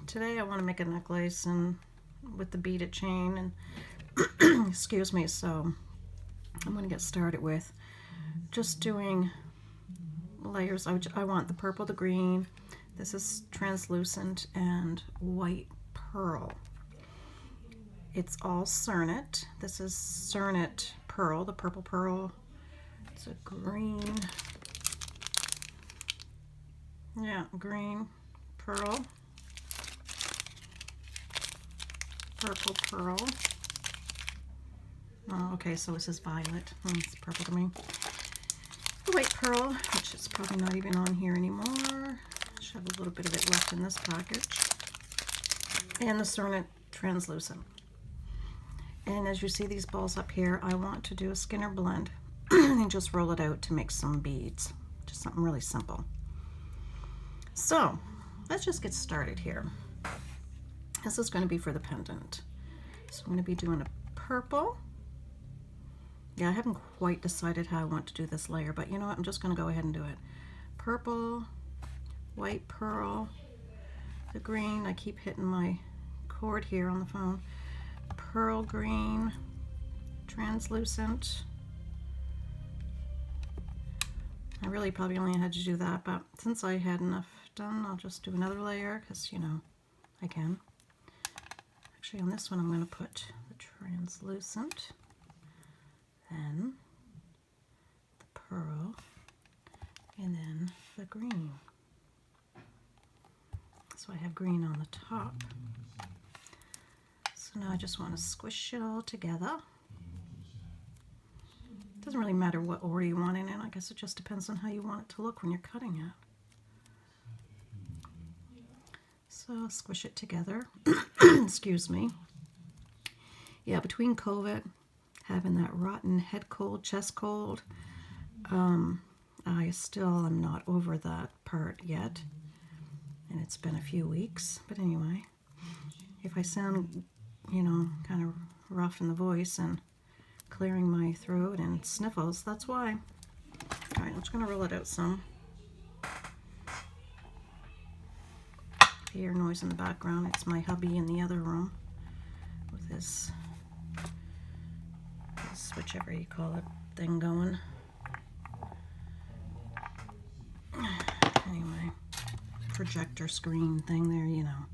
Today I want to make a necklace and with the beaded chain and excuse me, so I'm going to get started with just doing layers. I want the purple, the green, this is translucent, and white pearl. It's all cernit. This is cernit pearl, the purple pearl. It's a green, yeah, green pearl, purple pearl. Oh, okay, so this is violet. It's purple to me. The white pearl, which is probably not even on here anymore. Should have a little bit of it left in this package. And the cernit translucent. And as you see these balls up here, I want to do a Skinner blend and just roll it out to make some beads. Just something really simple. So let's just get started here. This is going to be for the pendant. So I'm going to be doing a purple. Yeah, I haven't quite decided how I want to do this layer, but you know what? I'm just going to go ahead and do it. Purple, white pearl, the green. I keep hitting my cord here on the phone. Pearl green, translucent. I really probably only had to do that, but since I had enough done, I'll just do another layer because, you know, I can. Actually, on this one, I'm going to put the translucent, then the pearl, and then the green. So I have green on the top. So now I just want to squish it all together. It doesn't really matter what order you want it in. I guess it just depends on how you want it to look when you're cutting it. So squish it together. Excuse me. Yeah, between COVID, having that rotten head cold, chest cold, I still am not over that part yet. And it's been a few weeks. But anyway, if I sound, you know, kind of rough in the voice and clearing my throat and sniffles, that's why. All right, I'm just going to roll it out some. Hear noise in the background. It's my hubby in the other room with his whichever you call it thing going. Anyway, projector screen thing there, you know.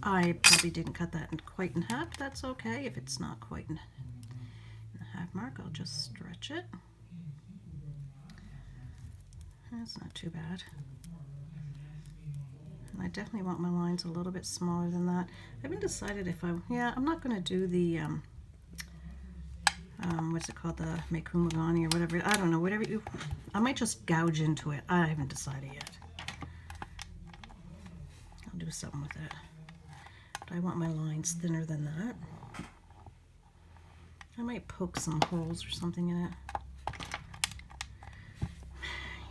I probably didn't cut that quite in half, but that's okay. If it's not quite in the half mark, I'll just stretch it. That's not too bad. And I definitely want my lines a little bit smaller than that. I haven't decided if I'm not going to do the, what's it called, the Mekumagani or whatever. I don't know, whatever you, I might just gouge into it. I haven't decided yet. I'll do something with it. But I want my lines thinner than that. I might poke some holes or something in it.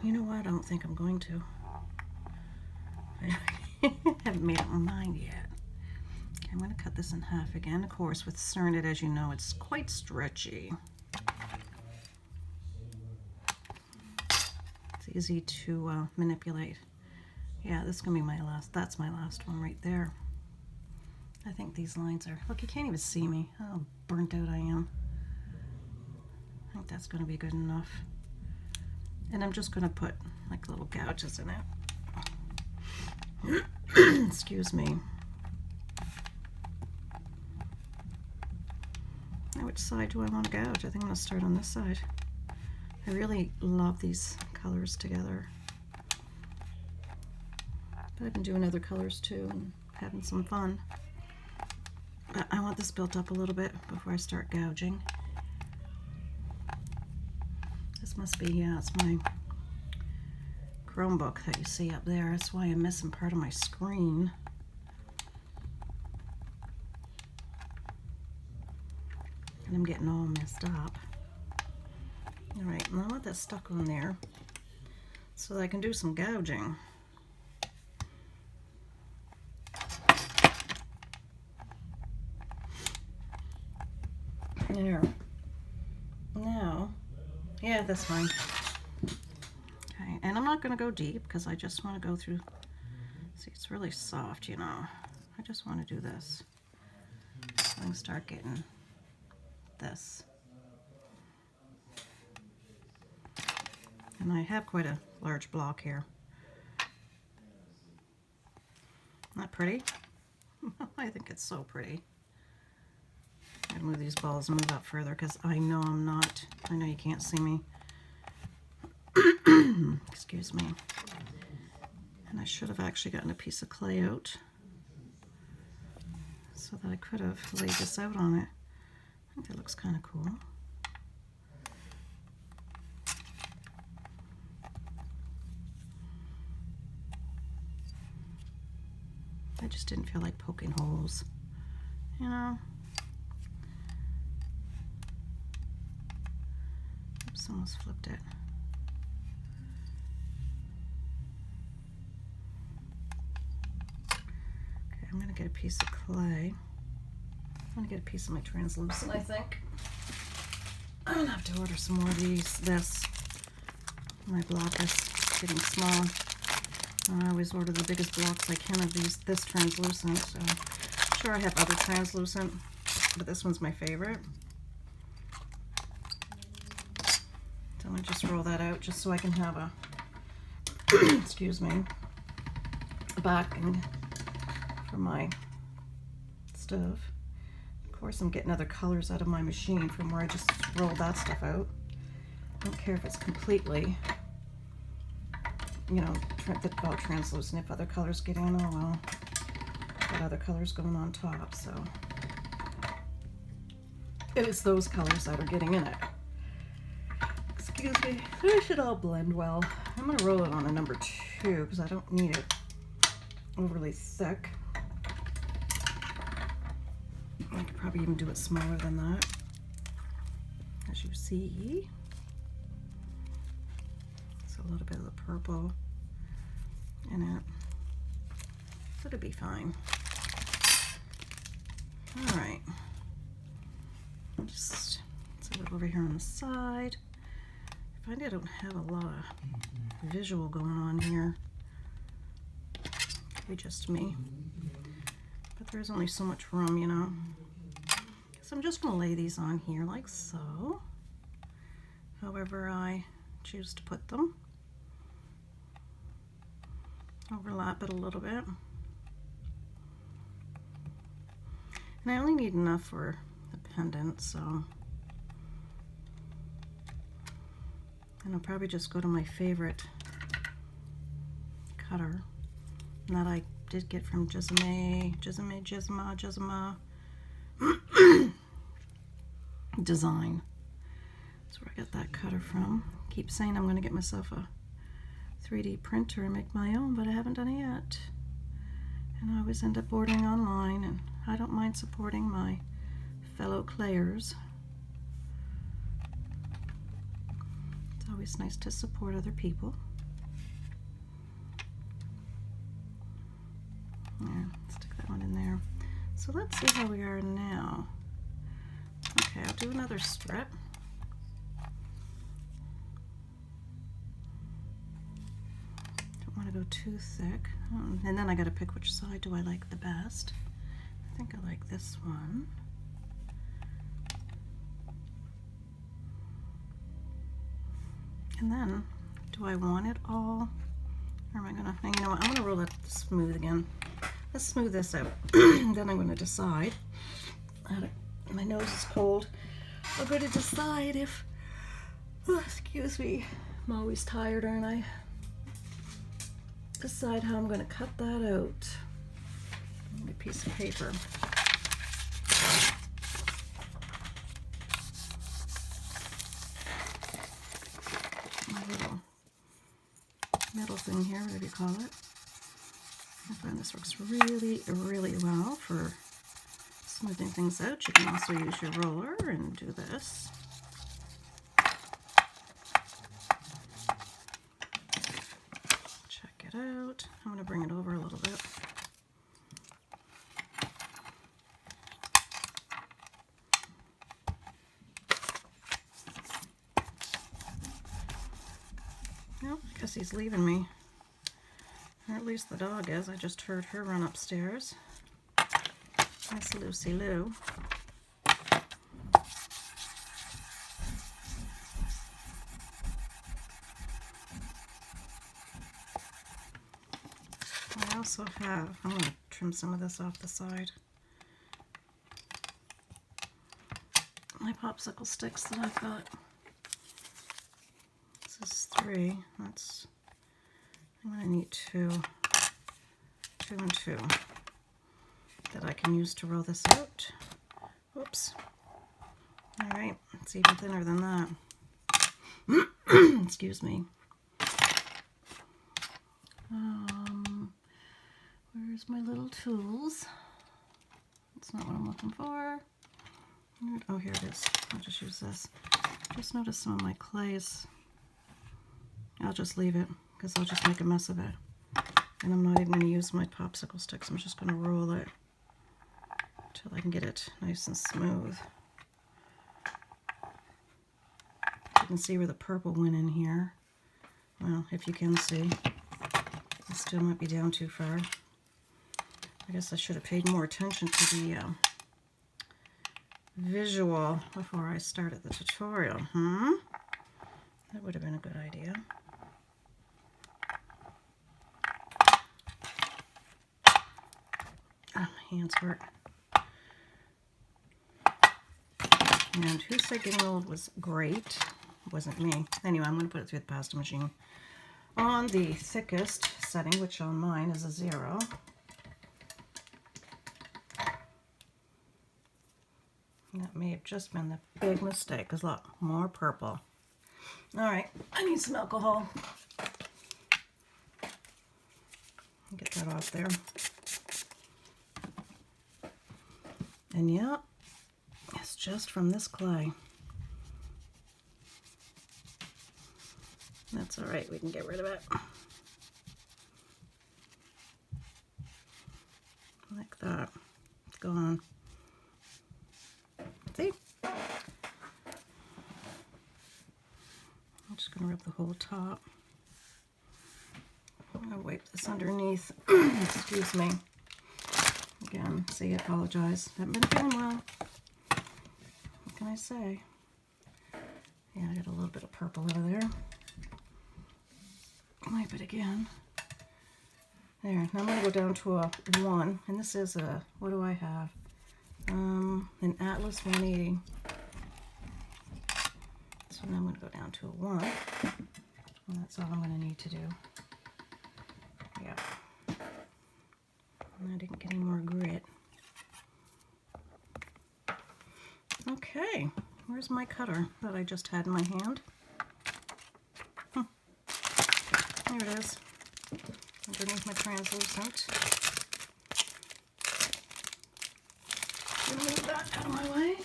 You know what? I don't think I'm going to. I haven't made up my mind yet. Okay, I'm going to cut this in half again. Of course, with cernit, as you know, it's quite stretchy. It's easy to manipulate. Yeah, this is going to be my last. That's my last one right there. I think these lines are, look, you can't even see me. How burnt out I am. I think that's going to be good enough. And I'm just going to put like little gouges in it. Excuse me. Now, which side do I want to gouge? I think I'm going to start on this side. I really love these colors together. But I've been doing other colors too and having some fun. But I want this built up a little bit before I start gouging. This must be, yeah, it's my Chromebook that you see up there. That's why I'm missing part of my screen. And I'm getting all messed up. All right, now I want that stuck on there so that I can do some gouging. There. Now, yeah, that's fine. Okay, and I'm not going to go deep because I just want to go through See, it's really soft, you know. I just want to do this. So I can start getting this. And I have quite a large block here. Not pretty? I think it's so pretty. I'm gonna move these balls and move out further because I know I know you can't see me. Excuse me. And I should have actually gotten a piece of clay out so that I could have laid this out on it. I think that looks kind of cool. I just didn't feel like poking holes, you know. Oops, almost flipped it. Okay, I'm gonna get a piece of clay. I'm gonna get a piece of my translucent, I think. I'm gonna have to order some more of this. My block is getting small. I always order the biggest blocks I can of this translucent. So I'm sure I have other translucent, but this one's my favorite. So I'm gonna just roll that out just so I can have a excuse me, backing for my stove. Of course, I'm getting other colors out of my machine from where I just rolled that stuff out. I don't care if it's completely, you know, all translucent. If other colors get in, oh well. Got other colors going on top, so it's those colors that are getting in it. Excuse me. It should all blend well. I'm going to roll it on a number 2 because I don't need it overly thick. I could probably even do it smaller than that. As you see, it's a little bit of the purple in it. So it'll be fine. All right. I'll just set it over here on the side. I find I don't have a lot of visual going on here. Maybe just me. But there's only so much room, you know. So I'm just going to lay these on here like so. However I choose to put them. Overlap it a little bit. And I only need enough for the pendant, so. And I'll probably just go to my favorite cutter that I did get from Jizma Design. That's where I got that cutter from. Keep saying I'm going to get myself a 3D printer and make my own, but I haven't done it yet. And I always end up ordering online, and I don't mind supporting my fellow clayers. It's always nice to support other people. Yeah, stick that one in there. So let's see how we are now. Okay, I'll do another strip. Don't want to go too thick. And then I got to pick which side do I like the best. I think I like this one. And then, do I want it all? Or am I gonna, you know what, I'm gonna roll it smooth again. Let's smooth this out. Then I'm gonna decide. My nose is cold. I'm gonna decide if, oh, excuse me, I'm always tired, aren't I? Decide how I'm gonna cut that out. Give me a piece of paper. Metal thing here, whatever you call it. I find this works really, really well for smoothing things out. You can also use your roller and do this. Check it out. I'm going to bring it over a little bit. Nope, I guess he's leaving me. Or at least the dog is. I just heard her run upstairs. Miss Lucy Lou. I also have, I'm going to trim some of this off the side, my popsicle sticks that I've got. This is 3. That's, I'm going to need 2 and 2 that I can use to roll this out. Whoops. Alright, it's even thinner than that. Excuse me. Where's my little tools? That's not what I'm looking for. Oh, here it is. I'll just use this. Just noticed some of my clays. I'll just leave it because I'll just make a mess of it. And I'm not even going to use my popsicle sticks. I'm just going to roll it until I can get it nice and smooth. You can see where the purple went in here. Well, if you can see. I still might be down too far. I guess I should have paid more attention to the visual before I started the tutorial. That would have been a good idea. Oh, my hands hurt. And who said getting old was great? It wasn't me. Anyway, I'm going to put it through the pasta machine on the thickest setting, which on mine is a 0. That may have just been the big mistake, because look, more purple. All right, I need some alcohol. Get that off there. And yeah, it's just from this clay. That's all right, we can get rid of it. Like that. It's gone. See? I'm just going to rub the whole top. I'm going to wipe this underneath. Excuse me. Again, see, I apologize. Haven't been feeling well. What can I say? Yeah, I got a little bit of purple over there. Wipe it again. There. Now I'm going to go down to a 1. And this is a, what do I have? An Atlas 180. So now I'm going to go down to a 1. And that's all I'm going to need to do. Yep. And I didn't get any more grit. Okay. Where's my cutter that I just had in my hand? There it is. Underneath my translucent. Move that out of my way.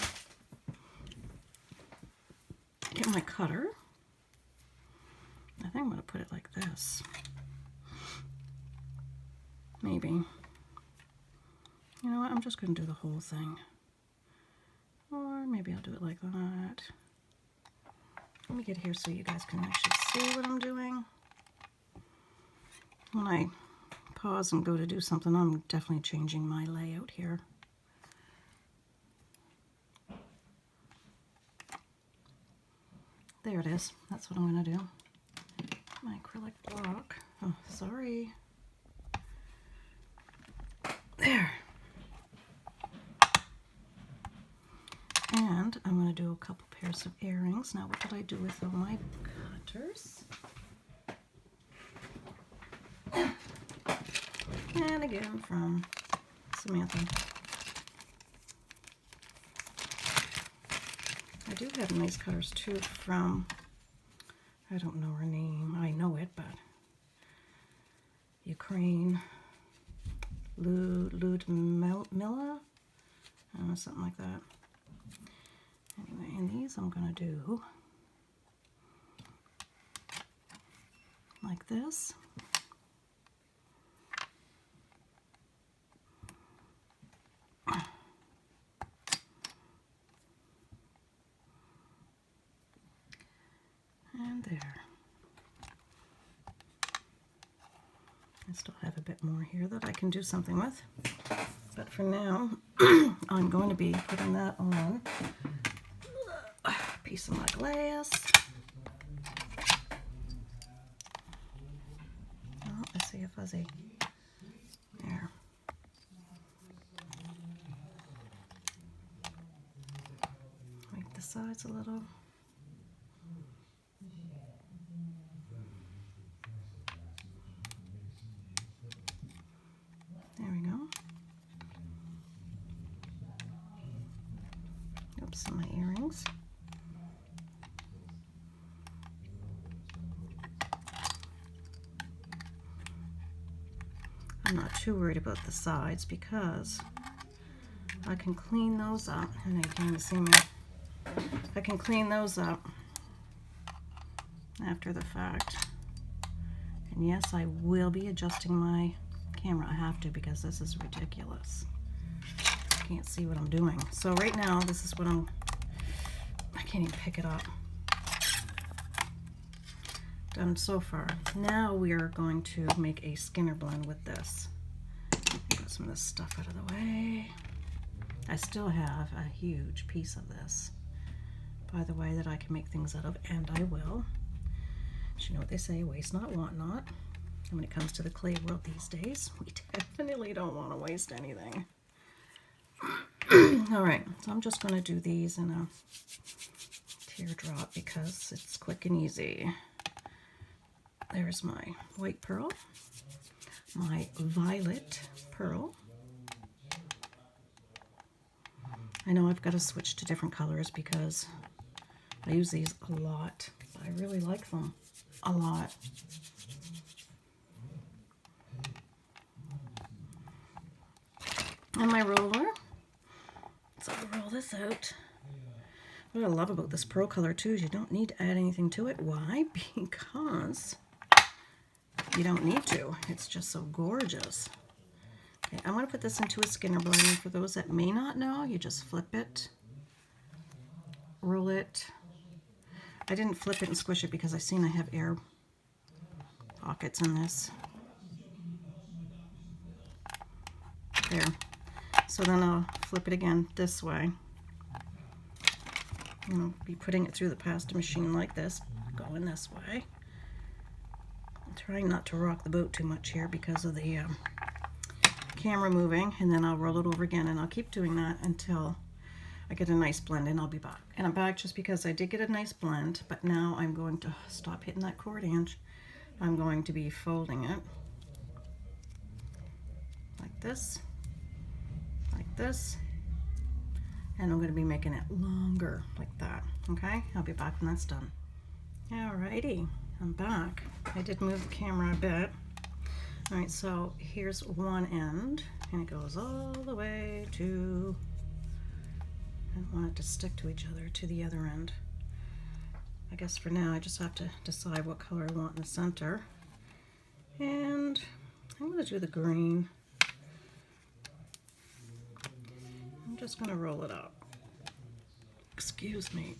Get my cutter. I think I'm going to put it like this. Maybe. You know what? I'm just going to do the whole thing. Or maybe I'll do it like that. Let me get here so you guys can actually see what I'm doing. When I pause and go to do something, I'm definitely changing my layout here. There it is. That's what I'm going to do. My acrylic block. Oh, sorry. There. And I'm going to do a couple pairs of earrings. Now, what did I do with all my cutters? And again from Samantha. I do have nice cutters too from, I don't know her name, I know it, but Ukraine, Ludmilla, something like that. Anyway, and these I'm going to do like this. And there. still have a bit more here that I can do something with. But for now, I'm going to be putting that on a piece of my glass. Oh, I see a fuzzy. There. Make the sides a little. There we go. Oops, and my earrings. I'm not too worried about the sides because I can clean those up. And you can't even see me. I can clean those up after the fact. And yes, I will be adjusting my camera. I have to because this is ridiculous. I can't see what I'm doing. So right now, this is what I can't even pick it up. Done so far. Now we are going to make a Skinner blend with this. Get some of this stuff out of the way. I still have a huge piece of this, by the way, that I can make things out of, and I will. But you know what they say, waste not, want not. And when it comes to the clay world these days, we definitely don't want to waste anything. All right, so I'm just going to do these in a teardrop because it's quick and easy. There's my white pearl, my violet pearl. I know I've got to switch to different colors because I use these a lot. I really like them a lot. And my roller. So I'll roll this out. What I love about this pearl color too is you don't need to add anything to it. Why? Because you don't need to. It's just so gorgeous. Okay, I'm going to put this into a Skinner blend. For those that may not know, you just flip it, roll it. I didn't flip it and squish it because I seen I have air pockets in this. There. So then I'll flip it again this way. And I'll be putting it through the pasta machine like this, going this way. I'm trying not to rock the boat too much here because of the camera moving, and then I'll roll it over again, and I'll keep doing that until I get a nice blend, and I'll be back. And I'm back just because I did get a nice blend, but now I'm going to stop hitting that cord inch. I'm going to be folding it like this, and I'm going to be making it longer like that. Okay, I'll be back when that's done. Alrighty, I'm back. I did move the camera a bit. All right, so here's one end, and it goes all the way to, I don't want it to stick to each other, to the other end. I guess for now I just have to decide what color I want in the center. And I'm going to do the green. I'm just going to roll it up. Excuse me.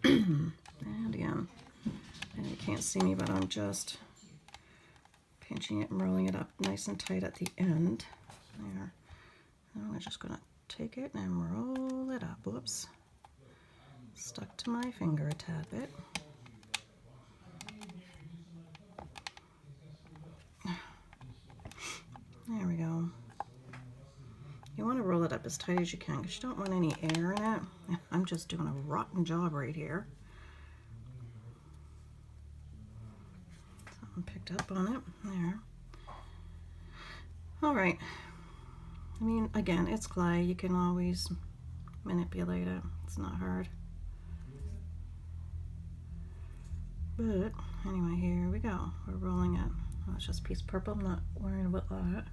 And again, and you can't see me, but I'm just pinching it and rolling it up nice and tight at the end. There. And I'm just going to take it and roll it up. Whoops. Stuck to my finger a tad bit. There we go. You want to roll it up as tight as you can because you don't want any air in it. I'm just doing a rotten job right here. Something picked up on it. There. All right. I mean, again, it's clay. You can always manipulate it. It's not hard. But anyway, here we go. We're rolling it. Oh, it's just a piece of purple. I'm not worrying about that.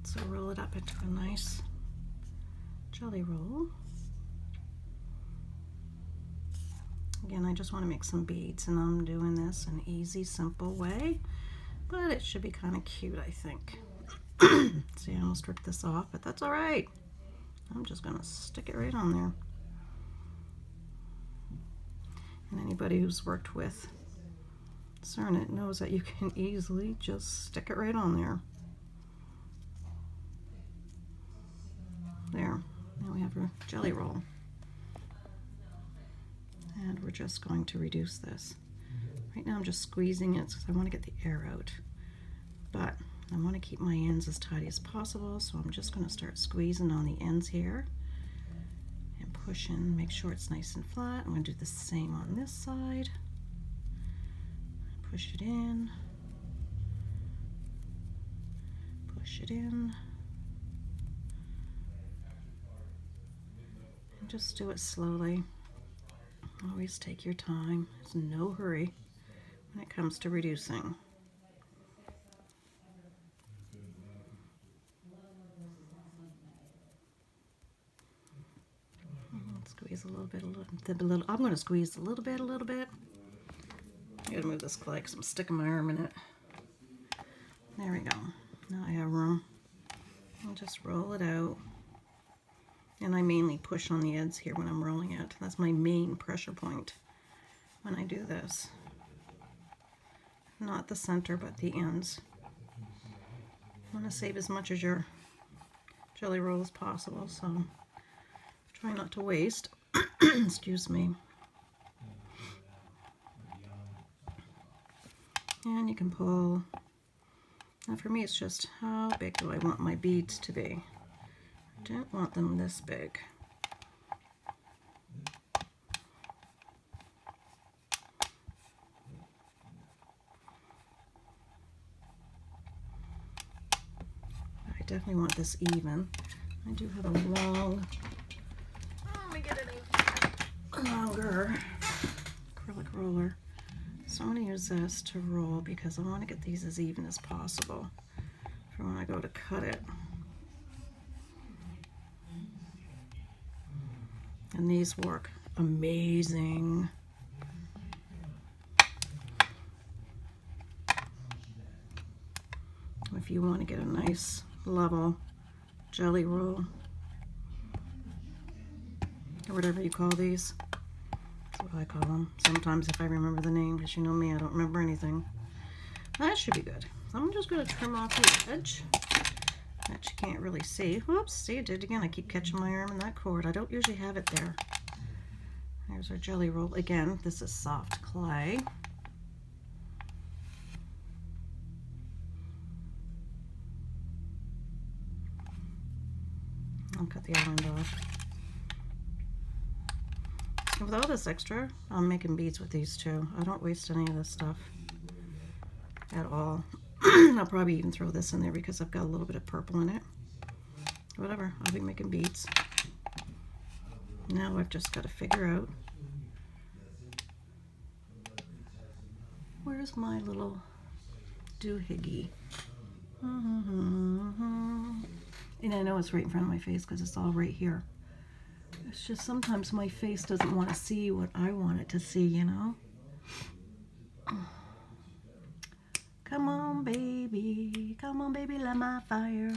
So roll it up into a nice jelly roll. Again, I just want to make some beads, and I'm doing this in an easy, simple way, but it should be kind of cute, I think. See, I almost ripped this off, but that's all right. I'm just going to stick it right on there. And anybody who's worked with cernit knows that you can easily just stick it right on there. There. Now we have our jelly roll. And we're just going to reduce this. Right now I'm just squeezing it because I want to get the air out. But I want to keep my ends as tidy as possible, so I'm just going to start squeezing on the ends here and push in, make sure it's nice and flat. I'm going to do the same on this side. Push it in, push it in, and just do it slowly. Always take your time. There's no hurry when it comes to reducing. Squeeze a little bit, I'm going to squeeze a little bit. I gotta move this clay because I'm sticking my arm in it. There we go. Now I have room. I'll just roll it out. And I mainly push on the ends here when I'm rolling it. That's my main pressure point when I do this. Not the center, but the ends. I want to save as much of your jelly roll as possible, so try not to waste. Excuse me. And you can pull. Now for me it's just how big do I want my beads to be. I don't want them this big. I definitely want this even. I do have a long, let me get it longer acrylic roller. So I'm going to use this to roll because I want to get these as even as possible for when I go to cut it. And these work amazing. If you want to get a nice level jelly roll, or whatever you call these. That's what I call them. Sometimes if I remember the name, because you know me, I don't remember anything. That should be good. I'm just going to trim off the edge that you can't really see. Whoops, see, I did it again. I keep catching my arm in that cord. I don't usually have it there. There's our jelly roll. Again, this is soft clay. I'll cut the other end off. With all this extra, I'm making beads with these too. I don't waste any of this stuff at all. I'll probably even throw this in there because I've got a little bit of purple in it. Whatever, I'll be making beads. Now I've just got to figure out where's my little doohickey. And I know it's right in front of my face because it's all right here. It's just sometimes my face doesn't want to see what I want it to see, you know? Come on, baby. Come on, baby, light my fire.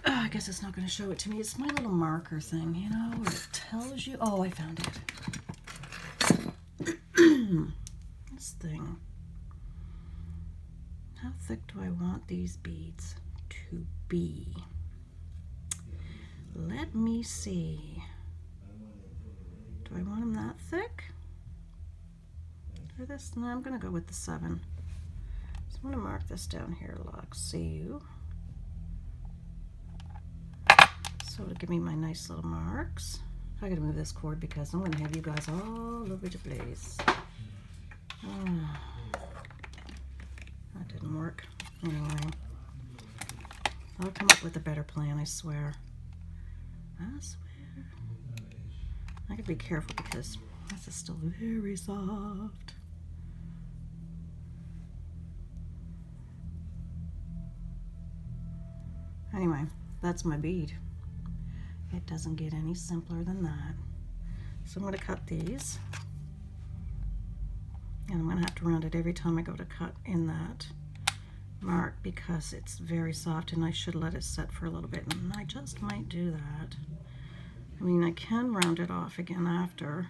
Oh, I guess it's not going to show it to me. It's my little marker thing, you know, where it tells you. Oh, I found it. This thing. How thick do I want these beads to be? Let me see. Do I want them that thick? Or this? No, I'm going to go with the 7. So I'm going to mark this down here, like CU. So it'll give me my nice little marks. I got to move this cord because I'm going to have you guys all over the place. Oh, that didn't work. Anyway, I'll come up with a better plan, I swear. I swear. I gotta be careful because this is still very soft. Anyway, that's my bead. It doesn't get any simpler than that. So I'm going to cut these. And I'm going to have to round it every time I go to cut in that mark because it's very soft and I should let it set for a little bit, and I just might do that. I mean, I can round it off again after.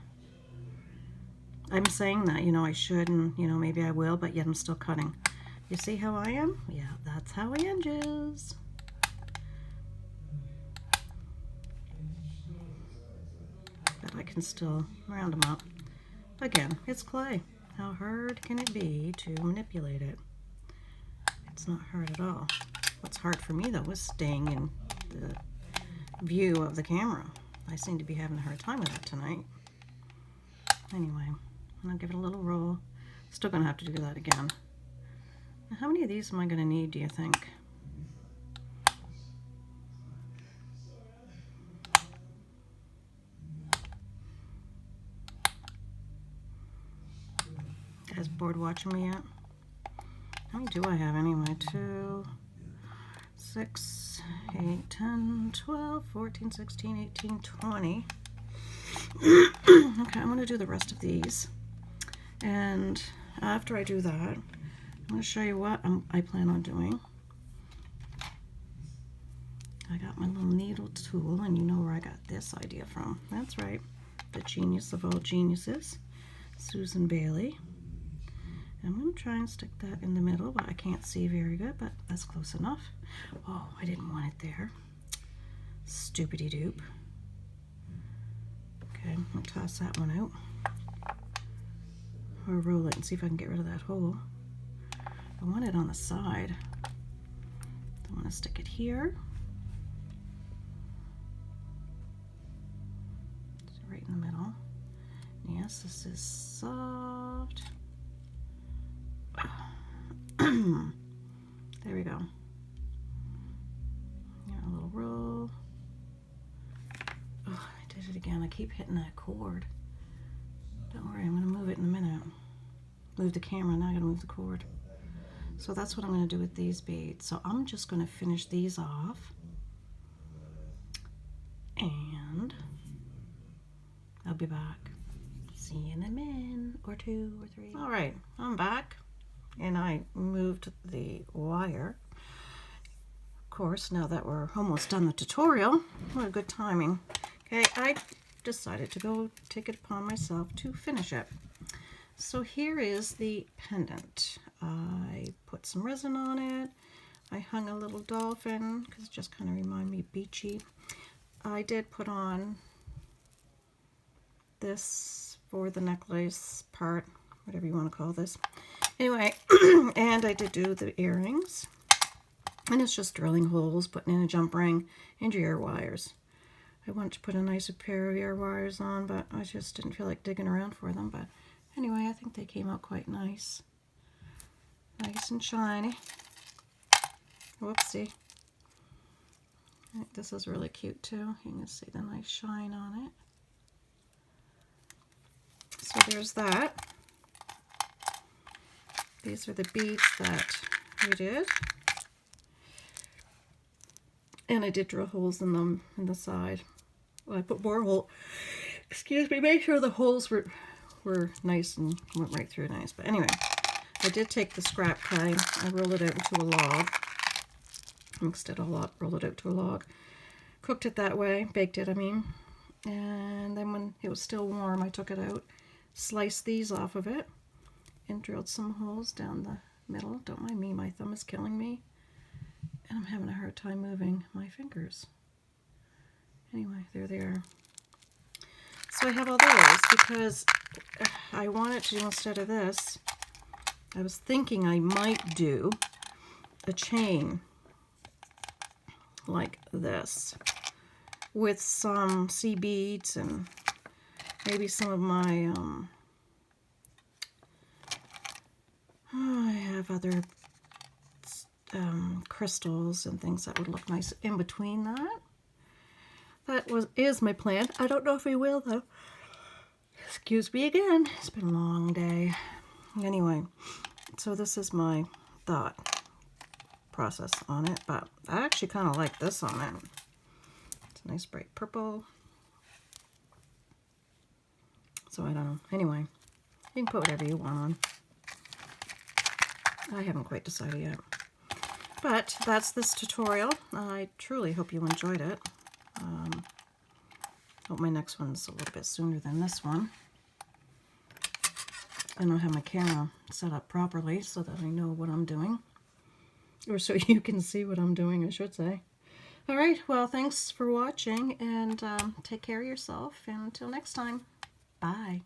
I'm saying that, you know, I should, and, you know, maybe I will, but yet I'm still cutting. You see how I am? Yeah, that's how I hinges. But I can still round them up. Again, it's clay. How hard can it be to manipulate it? It's not hard at all. What's hard for me, though, is staying in the view of the camera. I seem to be having a hard time with that tonight. Anyway, I'll give it a little roll. Still gonna have to do that again. Now, how many of these am I gonna need, do you think? You guys bored watching me yet? How many do I have anyway? 2, 6, 8, 10, 12, 14, 16, 18, 20. Okay, I'm going to do the rest of these. And after I do that, I'm going to show you what I plan on doing. I got my little needle tool, and you know where I got this idea from. That's right, the genius of all geniuses, Susan Bailey. I'm going to try and stick that in the middle, but I can't see very good, but that's close enough. Oh, I didn't want it there. Stupidity doop. Okay, I'll toss that one out. Or roll it and see if I can get rid of that hole. I want it on the side. I want to stick it here. So right in the middle. Yes, this is soft. There we go. Yeah, a little roll. Oh, I did it again. I keep hitting that cord. Don't worry, I'm going to move it in a minute. Move the camera, now I'm going to move the cord. So that's what I'm going to do with these beads. So I'm just going to finish these off. And I'll be back. See you in a minute, or 2 or 3. All right, I'm back. And I moved the wire. Of course, now that we're almost done the tutorial, what a good timing. Okay, I decided to go take it upon myself to finish it. So here is the pendant. I put some resin on it. I hung a little dolphin because it just kind of reminded me beachy. I did put on this for the necklace part, whatever you want to call this. Anyway, and I did do the earrings. And it's just drilling holes, putting in a jump ring, and your ear wires. I wanted to put a nicer pair of ear wires on, but I just didn't feel like digging around for them. But anyway, I think they came out quite nice. Nice and shiny. Whoopsie. This is really cute too. You can see the nice shine on it. So there's that. These are the beads that we did. And I did drill holes in them in the side. Well, I put more holes. Excuse me, make sure the holes were nice and went right through nice. But anyway, I did take the scrap clay. I rolled it out into a log. Mixed it all up, rolled it out to a log. Cooked it that way, baked it, I mean. And then when it was still warm, I took it out, sliced these off of it, and drilled some holes down the middle. Don't mind me, my thumb is killing me. And I'm having a hard time moving my fingers. Anyway, there they are. So I have all those because I wanted to, instead of this, I was thinking I might do a chain like this with some sea beads and maybe some of my, I have other crystals and things that would look nice in between that. That is my plan. I don't know if we will though. Excuse me again. It's been a long day. Anyway, so this is my thought process on it, but I actually kind of like this on it. It's a nice bright purple. So I don't know. Anyway, you can put whatever you want on. I haven't quite decided yet. But that's this tutorial. I truly hope you enjoyed it. Hope my next one's a little bit sooner than this one. I don't have my camera set up properly so that I know what I'm doing. Or so you can see what I'm doing, I should say. All right, well, thanks for watching, and take care of yourself. And until next time, bye.